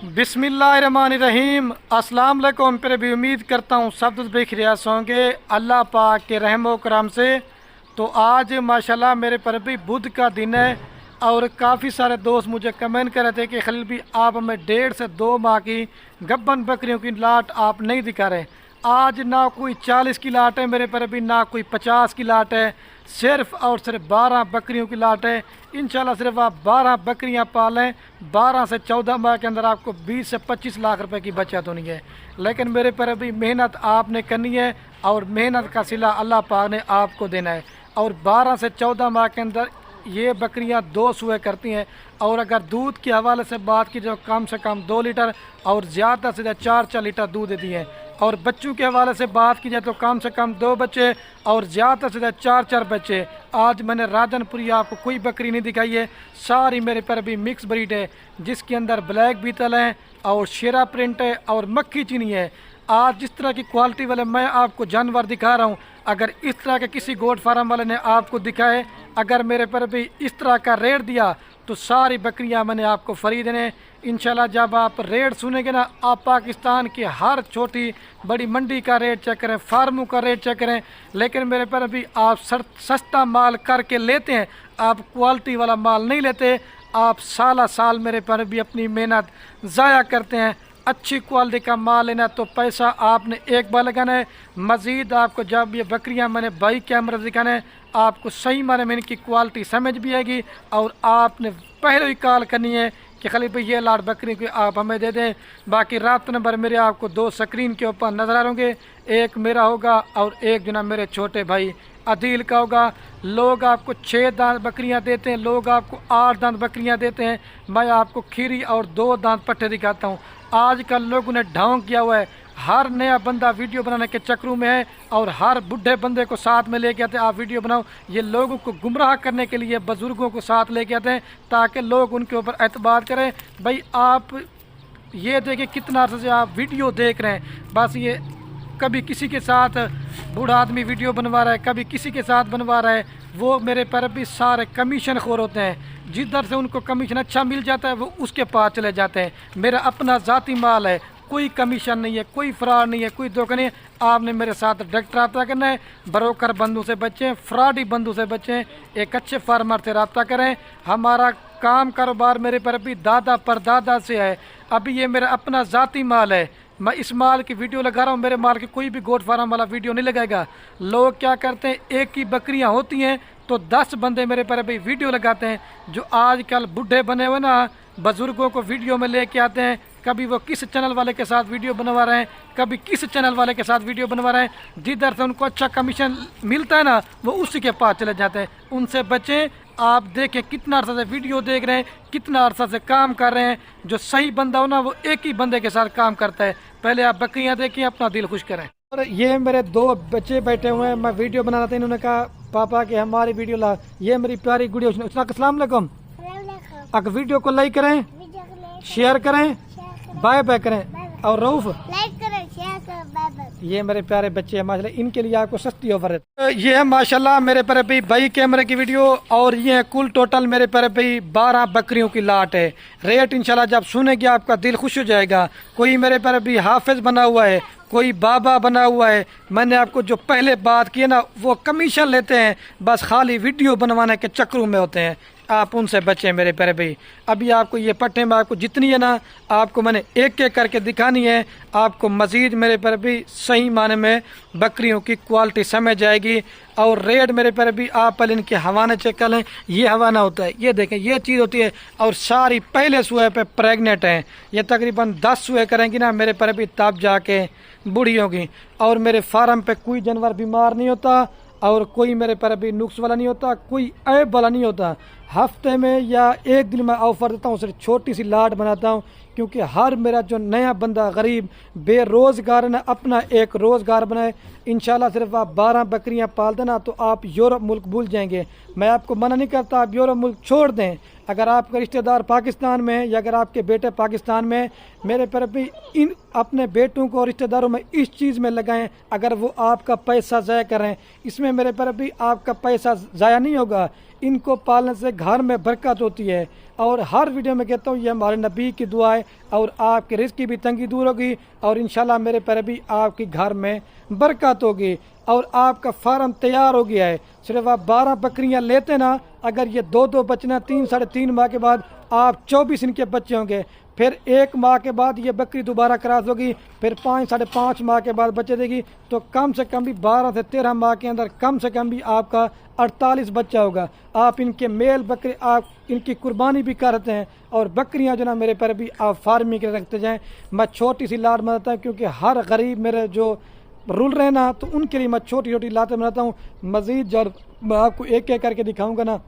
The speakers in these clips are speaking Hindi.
बिस्मिल्लाहिर्रहमानिर्रहीम। अस्सलाम वालेकुम। फिर भी उम्मीद करता हूँ सब खैरियत होंगे अल्लाह पाक के रहमो करम से। तो आज माशाल्लाह मेरे पर भी बुध का दिन है और काफ़ी सारे दोस्त मुझे कमेंट कर रहे थे कि खलील भी आप हमें 1.5 से 2 माह की गब्बन बकरियों की लाट आप नहीं दिखा रहे। आज ना कोई 40 की लाट है मेरे पर भी, ना कोई 50 की लाट है, सिर्फ और सिर्फ 12 बकरियों की लाट है। इंशाल्लाह सिर्फ आप 12 बकरियां पालें, 12 से 14 माह के अंदर आपको 20 से 25 लाख रुपए की बचत होनी है। लेकिन मेरे पर अभी मेहनत आपने करनी है और मेहनत का सिला अल्लाह पाक ने आपको देना है। और 12 से 14 माह के अंदर ये बकरियां 2 सुए करती हैं। और अगर दूध के हवाले से बात की जो कम से कम 2 लीटर और ज़्यादा से ज़्यादा 4-4 लीटर दूध देती हैं। और बच्चों के हवाले से बात की जाए तो कम से कम 2 बच्चे और ज़्यादा से ज़्यादा 4-4 बच्चे। आज मैंने राजनपुरी आपको कोई बकरी नहीं दिखाई है, सारी मेरे पर भी मिक्स ब्रीड है जिसके अंदर ब्लैक बीतल है और शेरा प्रिंट है और मक्खी चीनी है। आज जिस तरह की क्वालिटी वाले मैं आपको जानवर दिखा रहा हूँ, अगर इस तरह के किसी गोट फार्म वाले ने आपको दिखाए, अगर मेरे पर भी इस तरह का रेट दिया तो सारी बकरियां मैंने आपको फ्री देने। इंशाल्लाह जब आप रेट सुनेंगे ना, आप पाकिस्तान की हर छोटी बड़ी मंडी का रेट चेक करें, फार्मों का रेट चेक करें। लेकिन मेरे पर भी आप सस्ता माल करके लेते हैं, आप क्वालिटी वाला माल नहीं लेते। आप साल साल मेरे पर भी अपनी मेहनत ज़ाया करते हैं। अच्छी क्वालिटी का माल लेना तो पैसा आपने एक बार लगाना है। मज़ीद आपको जब ये बकरियां मैंने बाई कैमरा दिखाना है, आपको सही माने में इनकी क्वालिटी समझ भी आएगी। और आपने पहले ही कॉल करनी है कि खाली भाई ये लाट बकरी को आप हमें दे दें। बाकी रात नंबर मेरे आपको 2 स्क्रीन के ऊपर नज़र आ होंगे, एक मेरा होगा और एक जना मेरे छोटे भाई अदील का होगा। लोग आपको 6 दांत बकरियां देते हैं, लोग आपको 8 दांत बकरियां देते हैं। मैं आपको खीरी और 2 दांत पट्टे दिखाता हूँ। आजकल लोगों ने ढोंग किया हुआ है, हर नया बंदा वीडियो बनाने के चक्रों में है और हर बुढ़े बंदे को साथ में लेके आते हैं आप वीडियो बनाओ। ये लोगों को गुमराह करने के लिए बुज़ुर्गों को साथ लेके आते हैं ताकि लोग उनके ऊपर एतबार करें। भाई आप ये देखें कितना अर्से से आप वीडियो देख रहे हैं, बस ये कभी किसी के साथ बूढ़ा आदमी वीडियो बनवा रहा है, कभी किसी के साथ बनवा रहा है। वो मेरे पर भी सारे कमीशन खोर होते हैं, जिधर से उनको कमीशन अच्छा मिल जाता है वो उसके पास चले जाते हैं। मेरा अपना ज़ाती माल है, कोई कमीशन नहीं है, कोई फ्रॉड नहीं है, कोई धोखा नहीं है। आपने मेरे साथ डायरेक्ट रब्ता करना है। ब्रोकर बंधु से बचें, फ्रॉडी बंधु से बचें, एक अच्छे फार्मर से रब्ता करें। हमारा काम कारोबार मेरे पर भी दादा परदादा से है। अभी ये मेरा अपना ज़ाती माल है, मैं इस माल की वीडियो लगा रहा हूँ। मेरे माल की कोई भी गोट फार्म वाला वीडियो नहीं लगाएगा। लोग क्या करते हैं, एक ही बकरियाँ होती हैं तो 10 बंदे मेरे पर भी वीडियो लगाते हैं। जो आजकल बूढ़े बने हुए ना, बुज़ुर्गों को वीडियो में लेके आते हैं, कभी वो किस चैनल वाले के साथ वीडियो बनवा रहे हैं, कभी किस चैनल वाले के साथ वीडियो बनवा रहे हैं। जिधर से उनको अच्छा कमीशन मिलता है ना, वो उसी के पास चले जाते हैं। उनसे बचें। आप देखें कितना अर्सा से वीडियो देख रहे हैं, कितना अर्सा से काम कर रहे हैं। जो सही बंदा हो ना, वो एक ही बंदे के साथ काम करता है। पहले आप बकरियां देखें, अपना दिल खुश करें। और ये मेरे 2 बच्चे बैठे हुए हैं, मैं वीडियो बना रहा था, इन्होंने कहा पापा कि हमारी वीडियो ला। ये मेरी प्यारी गुड़िया, अस्सलाम वालेकुम। अगर वीडियो को लाइक करें, शेयर करें, बाय बाय करें और रऊफ लाइक करें, शेयर करें, बाय बाय। ये मेरे प्यारे बच्चे हैं माशाल्लाह, इनके लिए आपको सस्ती ऑफर है। ये है माशाल्लाह मेरे पर भी बाई कैमरे की वीडियो और ये है कुल टोटल मेरे पर भी 12 बकरियों की लाट है। रेट इंशाल्लाह जब सुनेंगे आपका दिल खुश हो जाएगा। कोई मेरे पर भी हाफिज बना हुआ है, कोई बाबा बना हुआ है। मैंने आपको जो पहले बात की है ना, वो कमीशन लेते हैं, बस खाली वीडियो बनवाने के चक्रों में होते हैं। आप उनसे बचें मेरे प्यारे भाई। अभी आपको ये पट्टे में आपको जितनी है ना, आपको मैंने एक एक करके दिखानी है। आपको मज़ीद मेरे पर भी सही माने में बकरियों की क्वालिटी समझ आएगी। और रेट मेरे पर भी आप पहले इनके हवाने चेक कर लें। ये हवाना होता है, ये देखें, ये चीज़ होती है। और सारी पहले सुए पे प्रेगनेंट हैं। ये तकरीबन 10 सुए करेंगी ना मेरे पर भी, तब जाके बूढ़ी होगी। और मेरे फार्म पे कोई जानवर बीमार नहीं होता और कोई मेरे पर भी नुक्स वाला नहीं होता, कोई ऐब वाला नहीं होता। हफ्ते में या एक दिन में ऑफ़र देता हूँ, सिर्फ छोटी सी लाट बनाता हूँ, क्योंकि हर मेरा जो नया बंदा गरीब बेरोज़गार है ना, अपना एक रोज़गार बनाए। इंशाल्लाह सिर्फ आप 12 बकरियां पाल देना तो आप यूरोप मुल्क भूल जाएंगे। मैं आपको मना नहीं करता आप यूरोप मुल्क छोड़ दें। अगर आपका रिश्तेदार पाकिस्तान में है या अगर आपके बेटे पाकिस्तान में, मेरे पर भी इन अपने बेटों को और रिश्तेदारों में इस चीज़ में लगाएं। अगर वो आपका पैसा ज़ाया करें, इसमें मेरे पर भी आपका पैसा ज़ाया नहीं होगा। इनको पालने से घर में बरकत होती है। और हर वीडियो में कहता हूँ ये हमारे नबी की दुआ है और आपके रिस्क की भी तंगी दूर होगी और इंशाल्लाह मेरे प्यारे भी आपके घर में बरकत होगी। और आपका फार्म तैयार हो गया है। सिर्फ आप 12 बकरियां लेते ना, अगर ये 2-2 बचना 3 साढ़े 3 माह के बाद आप 24 इनके बच्चे होंगे। फिर 1 माह के बाद ये बकरी दोबारा क्रॉस होगी, फिर 5 साढ़े 5 माह के बाद बच्चे देगी, तो कम से कम भी 12 से 13 माह के अंदर कम से कम भी आपका 48 बच्चा होगा। आप इनके मेल बकरे आप इनकी कुर्बानी भी करते हैं और बकरियां जो ना मेरे पर भी आप फार्मिंग के रखते जाएं। मैं छोटी सी लाट बनाता हूँ क्योंकि हर गरीब मेरे जो रूल रहे ना, तो उनके लिए मैं छोटी छोटी लातें बनाता हूँ। मज़ीद जब मैं आपको एक एक करके दिखाऊंगा ना,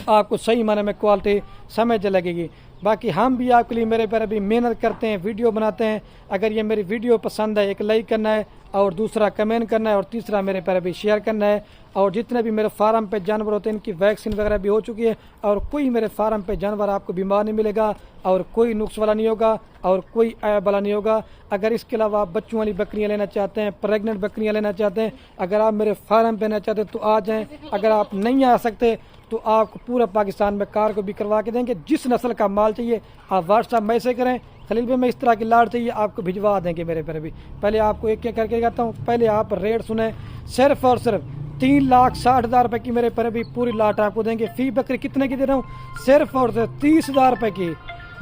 आपको सही माने में क्वालिटी समझ लगेगी। बाकी हम भी आपके लिए मेरे पर अभी मेहनत करते हैं, वीडियो बनाते हैं। अगर ये मेरी वीडियो पसंद है, एक लाइक करना है और दूसरा कमेंट करना है और तीसरा मेरे पर अभी शेयर करना है। और जितने भी मेरे फार्म पे जानवर होते हैं इनकी वैक्सीन वगैरह भी हो चुकी है और कोई मेरे फार्म पे जानवर आपको बीमार नहीं मिलेगा और कोई नुक्स वाला नहीं होगा और कोई ऐब वाला नहीं होगा। अगर इसके अलावा आप बच्चों वाली बकरियां लेना चाहते हैं, प्रेग्नेंट बकरियां लेना चाहते हैं, अगर आप मेरे फार्म पे लेना चाहते हैं तो आ जाएँ। अगर आप नहीं आ सकते तो आपको पूरा पाकिस्तान में कार को भी करवा के देंगे। जिस नस्ल का माल चाहिए आप व्हाट्सएप मैसेज करें, खलील भाई मैं इस तरह की लाट चाहिए, आपको भिजवा देंगे मेरे पर भी। पहले आपको एक एक करके कहता हूँ, पहले आप रेट सुने। सिर्फ और सिर्फ 3,60,000 रुपये की मेरे पर भी पूरी लाट आपको देंगे। फी बकरी कितने की दे रहा हूँ? सिर्फ और सिर्फ 30,000 रुपये की,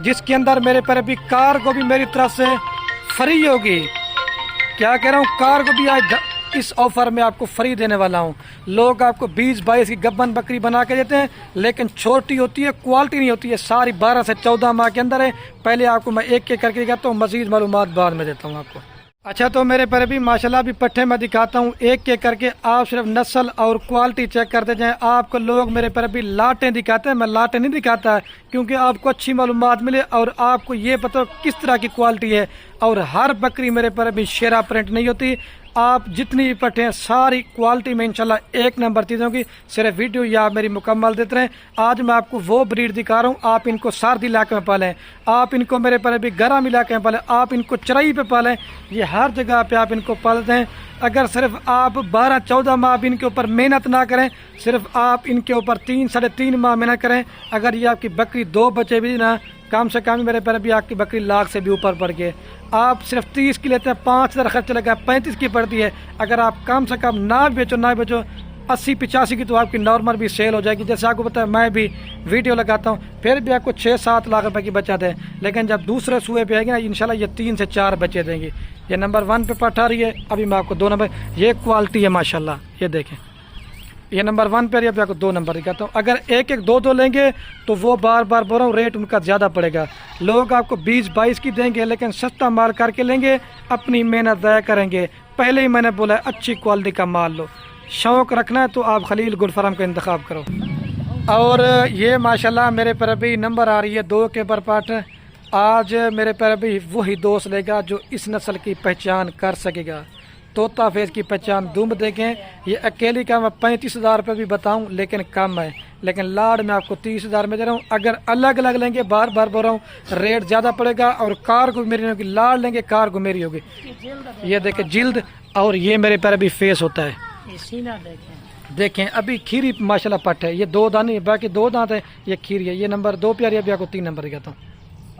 जिसके अंदर मेरे पर भी कार को भी मेरी तरफ से फ्री होगी। क्या कह रहा हूँ, कार को भी आज इस ऑफर में आपको फ्री देने वाला हूँ। लोग आपको 20-22 की गब्बन बकरी बना के देते हैं, लेकिन छोटी होती है, क्वालिटी नहीं होती है। सारी 12 से 14 माह के अंदर है। पहले आपको मैं एक एक करके दिखाता हूँ, मजीद मालूमात बाद में देता हूँ आपको। अच्छा, तो मेरे पर भी माशाल्लाह भी पट्टे में दिखाता हूँ एक एक करके। आप सिर्फ नस्ल और क्वालिटी चेक करते जाएं। आपको लोग मेरे पर भी लाटें दिखाते हैं, मैं लाटें नहीं दिखाता क्योंकि आपको अच्छी मालूमात मिले और आपको ये पता हो किस तरह की क्वालिटी है। और हर बकरी मेरे पर भी शेरा प्रिंट नहीं होती। आप जितनी भी पट्टे हैं सारी क्वालिटी में इंशाल्लाह एक नंबर चीज़ होगी। सिर्फ वीडियो या आप मेरी मुकम्मल देते रहें। आज मैं आपको वो ब्रीड दिखा रहा हूँ। आप इनको सर्द इलाके में पालें, आप इनको मेरे पर भी गर्म इलाके में पालें, आप इनको चराई पे पालें, ये हर जगह पे आप इनको पालते हैं। अगर सिर्फ आप 12-14 माह आप इनके ऊपर मेहनत ना करें, सिर्फ आप इनके ऊपर 3 साढ़े 3 माह मेहनत करें, अगर ये आपकी बकरी 2 बच्चे भी ना, कम से कम मेरे पर भी आपकी बकरी लाख से भी ऊपर पड़ गए। आप सिर्फ 30 की लेते हैं, 5,000 खर्च लगा, 35 की पड़ती है। अगर आप कम से कम ना बेचो 80-85 की तो आपकी नॉर्मल भी सेल हो जाएगी। जैसे आपको पता है मैं भी वीडियो लगाता हूँ, फिर भी आपको 6-7 लाख रुपए की बचत है। लेकिन जब दूसरे सूए पे आएगी ना, इंशाल्लाह ये 3 से 4 बच्चे देंगे। ये नंबर 1 पे पट्टा रही है। अभी मैं आपको 2 नंबर, ये क्वालिटी है माशाल्लाह, ये देखें। ये नंबर 1 पे अभी आपको 2 नंबर दिखाता हूँ। अगर एक एक 2 लेंगे तो वो बार बार बोल रहा हूँ रेट उनका ज़्यादा पड़ेगा। लोग आपको 20-22 की देंगे, लेकिन सस्ता माल करके लेंगे, अपनी मेहनत ज़ाया करेंगे। पहले ही मैंने बोला है अच्छी क्वालिटी का माल लो। शौक़ रखना है तो आप खलील गुल फार्म का इंतखाब करो। और ये माशाल्लाह मेरे पर अभी नंबर आ रही है 2 के पर पार्ट। आज मेरे पर अभी वही दोस्त लेगा जो इस नस्ल की पहचान कर सकेगा। तोता फेस की पहचान दुम देखें। ये अकेली का मैं 35,000 रुपये भी बताऊं लेकिन कम है, लेकिन लाड़ में आपको 30,000 में दे रहा हूँ। अगर अलग अलग लेंगे, बार बार बोल रहा हूँ, रेट ज़्यादा पड़ेगा और कार को मेरी होगी। लाड़ लेंगे कार को मेरी होगी। ये देखें जिल्द, और ये मेरे पर अभी फेस होता है। देखें अभी खीरी माशाल्लाह पट है। ये 2 दाने, बाकी 2 दांत है, ये खीरी है। ये नंबर 2 पे आ रही है, अभी आपको 3 नंबर दिखाता हूँ।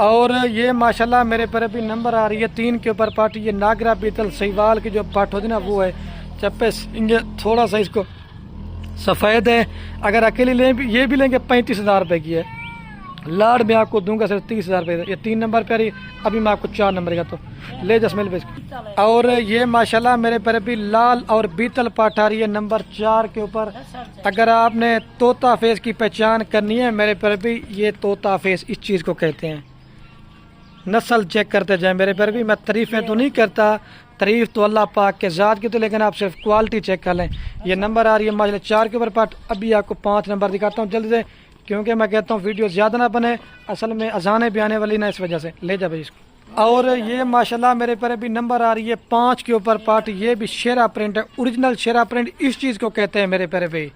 और ये माशाल्लाह मेरे पर अभी नंबर आ रही है 3 के ऊपर पाट। ये नागरा बीतल सहीवाल की जो पाट होती है ना, वो है। चप्पे इंगे थोड़ा सा इसको सफ़ेद है। अगर अकेली लें भी, ये भी लेंगे 35,000 रुपये की है। लाड़ में आपको दूंगा सिर्फ 30,000 रुपये। ये 3 नंबर पे आ रही। अभी मैं आपको 4 नंबर का तो ले जसमेल बेच। और ये माशाल्लाह मेरे पर अभी लाल और बीतल पाट आ रही है नंबर 4 के ऊपर। अगर आपने तोता फेस की पहचान करनी है, मेरे पर भी ये तोता फेस इस चीज़ को कहते हैं। नस्ल चेक करते जाए मेरे पर भी। मैं तारीफ़ें तो नहीं करता, तारीफ़ तो अल्लाह पाक के ज़ात की, तो लेकिन आप सिर्फ क्वालिटी चेक कर लें। ये नंबर आ रही है माशाल्लाह 4 के ऊपर पाट। अभी आपको 5 नंबर दिखाता हूँ जल्दी से, क्योंकि मैं कहता हूँ वीडियो ज़्यादा ना बने, असल में अजानें भी आने वाली ना, इस वजह से ले जा भाई इसको। और ये माशाल्लाह मेरे पर अभी नंबर आ रही है 5 के ऊपर पाट। ये भी शेरा प्रिंट है, ओरिजिनल शेरा प्रिंट इस चीज़ को कहते हैं मेरे पर भी।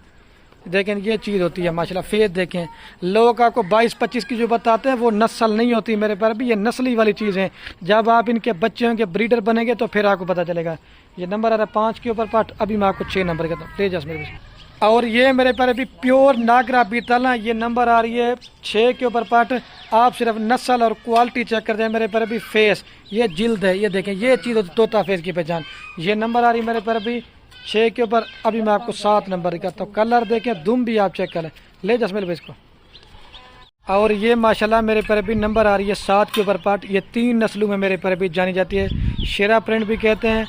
देखें ये चीज़ होती है माशाल्लाह। फेस देखें, लोग आपको 22-25 की जो बताते हैं वो नस्ल नहीं होती, मेरे पर भी ये नस्ली वाली चीज़ है। जब आप इनके बच्चे होंगे, ब्रीडर बनेंगे, तो फिर आपको पता चलेगा। ये नंबर आ रहा है 5 के ऊपर पाट। अभी मैं आपको 6 नंबर कहता हूँ, ले जा मेरे। और ये मेरे पर अभी प्योर नागरा बीतल है। ये नंबर आ रही है 6 के ऊपर पार्ट। आप सिर्फ नस्ल और क्वालिटी चेक कर दें मेरे पर अभी। फेस ये जिल्द है, ये देखें, ये चीज़ होती तोता फेस की पहचान। ये नंबर आ रही है मेरे पर अभी 6 के ऊपर। अभी मैं आपको 7 नंबर दिखाता हूँ। कलर देखें, दुम भी आप चेक करें। ले जसमेल भाई इसको। और ये माशाल्लाह मेरे पर अभी नंबर आ रही है 7 के ऊपर पार्ट। ये 3 नस्लों में मेरे पर अभी जानी जाती है। शेरा प्रिंट भी कहते हैं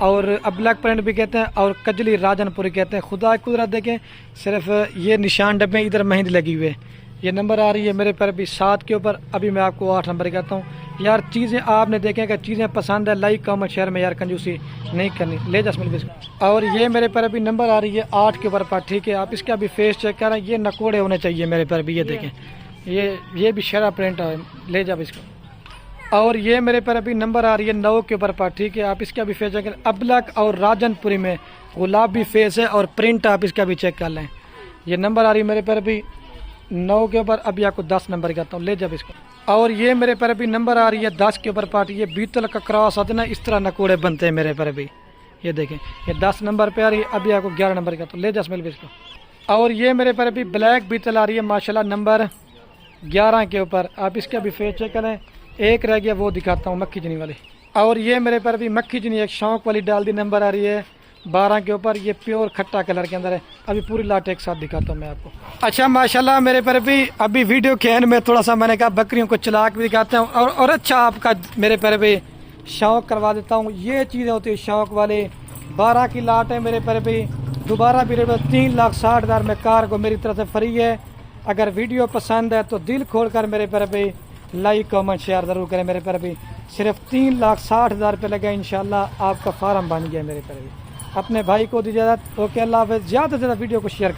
और अब्लक प्रिंट भी कहते हैं और कजली राजनपुरी कहते हैं। खुदा की कुदरत देखें, सिर्फ ये निशान डब्बे इधर मेहंदी लगी हुई है। ये नंबर आ रही है मेरे पर अभी 7 के ऊपर। अभी मैं आपको 8 नंबर कहता हूँ। यार चीज़ें आपने देखें कि चीज़ें पसंद है, लाइक कमेंट शेयर में यार कंजूसी नहीं करनी। ले जसमिल बिस्कुट। और ये मेरे पर अभी नंबर आ रही है 8 के ऊपर पार्ट। ठीक है, आप इसका भी फेस चेक करें। ये नकोड़े होने चाहिए मेरे पर भी। ये देखें, ये भी शेरा प्रिंट है। ले जा इसको। और ये मेरे पर अभी नंबर आ रही है 9 के ऊपर पार्ट। ठीक है, आप इसका भी फेस चेक करें। अबलक और राजनपुरी में गुलाबी फेस है और प्रिंट आप इसका भी चेक कर लें। ये नंबर आ रही है मेरे पर अभी 9 के ऊपर। अभी आपको 10 नंबर कहता हूँ। ले जब इसको। और ये मेरे पर अभी नंबर आ रही है 10 के ऊपर पार्ट। ये बीतल का क्रॉस होता है ना, इस तरह नकोड़े बनते हैं मेरे पर अभी। ये देखें, ये 10 नंबर पे आ रही है। अभी आपको 11 नंबर कहता हूँ। ले जसमिल इसको। और ये मेरे पर अभी ब्लैक बीतल आ रही है माशाल्लाह नंबर 11 के ऊपर। आप इसका भी फेस चेक करें। एक रह गया, वो दिखाता हूँ, मक्खी चनी वाली। और ये मेरे पर भी मक्खी चनी एक शौक वाली डाल दी। नंबर आ रही है 12 के ऊपर। ये प्योर खट्टा कलर के अंदर है। अभी पूरी लाट एक साथ दिखाता हूँ मैं आपको। अच्छा माशाल्लाह मेरे पर भी अभी वीडियो के एंड में थोड़ा सा मैंने कहा बकरियों को चला के दिखाता हूँ और अच्छा आपका मेरे पर भी शौक करवा देता हूँ। ये चीज़ें होती है शौक वाले। 12 की लाट है मेरे पर भी। दोबारा भी रेट 3,60,000 में कार को मेरी तरफ से फ्री है। अगर वीडियो पसंद है तो दिल खोल कर मेरे पर भी लाइक कमेंट शेयर ज़रूर करें। मेरे पर भी सिर्फ 3,60,000 रुपये लगे। इंशाल्लाह आपका फार्म बन गया मेरे पर भी। अपने भाई को दी इजाज़त। ओके, अल्लाह हाफ़िज़। ज़्यादा से ज़्यादा वीडियो को शेयर करें।